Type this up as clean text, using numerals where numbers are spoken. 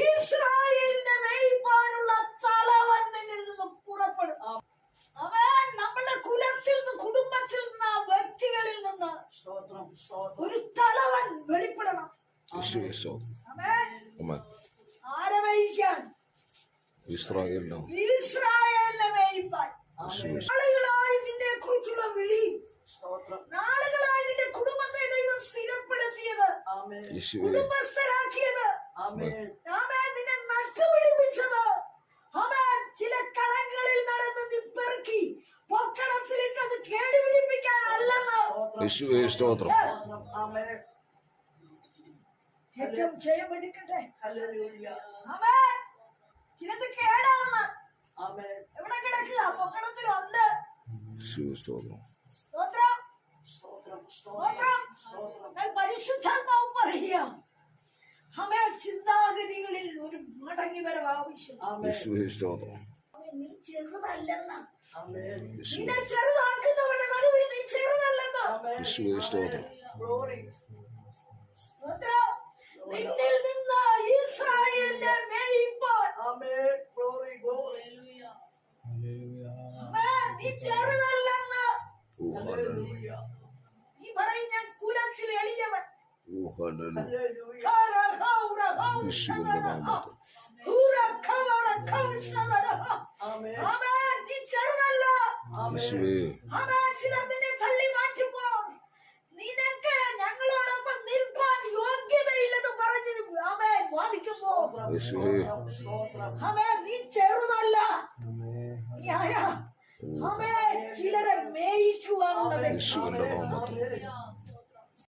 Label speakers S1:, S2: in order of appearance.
S1: ഇസ്രായേലിനെ മേയ്പ്പാനുള്ള തലവൻ നിന്നിൽ നിന്ന് പുറപ്പെടും. അവൻ നമ്മുടെ കുലത്തിൽ നിന്ന്, കുടുംബത്തിൽ നിന്ന്, വ്യക്തികളിൽ നിന്ന് ഒരു തലവൻ വെളിപ്പെടണം. ആരെ മേയ്ക്കാൻ? ഇസ്രായേലിനെ മേയ്പ്പാൻ. നാളുകളായി നിന്നെ കുറിച്ചുള്ള വിളി, നാളുകളായി നിന്റെ കുടുംബത്തെ ദൈവം സ്ഥിരപ്പെടുത്തിയത്, കുടുംബസ്ഥരാക്കിയത്, നിന്നെ നട്ടുപിടിപ്പിച്ചത്, അവൻ ചില കളങ്ങളിൽ നടന്ന് നീ പെറുക്കി പൊക്കണത്തിലിട്ടത് കേടുപിടിപ്പിക്കാനല്ലെന്ന് ഏറ്റവും ജയമെടുക്കട്ടെ. അവൻ ചിലത് കേടാന്ന് എവിടെ കിടക്കുക? പൊക്കണത്തിലുണ്ട്. പരിശുദ്ധാത്മാവ് പറയുക, അവൻ ചിന്താഗതികളിൽ ഒരു മടങ്ങി വരവ് ആവശ്യം. നീ ചെറുതല്ലെന്ന്, നിന്നെ ചെറുതാക്കുന്നവന്റെ നടുവിൽ നീ ചെറുതല്ലെന്ന്. നിന്നിൽ നിന്ന് ഇസ്രായേലിനെ മേയ്പ്പാൻ നീ ചെറുതല്ലെന്ന്. നീ പറയും ഞാൻ കുലത്തിൽ എളിയവൻ. നീ ചെറുതല്ല. ചിലർ നിന്നെ തള്ളി മാറ്റുമ്പോൾ നിനക്ക് ഞങ്ങളോടൊപ്പം നിൽപ്പാൻ യോഗ്യതയില്ലെന്ന് പറഞ്ഞ് വാദിക്കുമ്പോ നീ ചെറുതല്ല. നീ ആരാ? ചിലരെ മേയിക്കുവാനുള്ള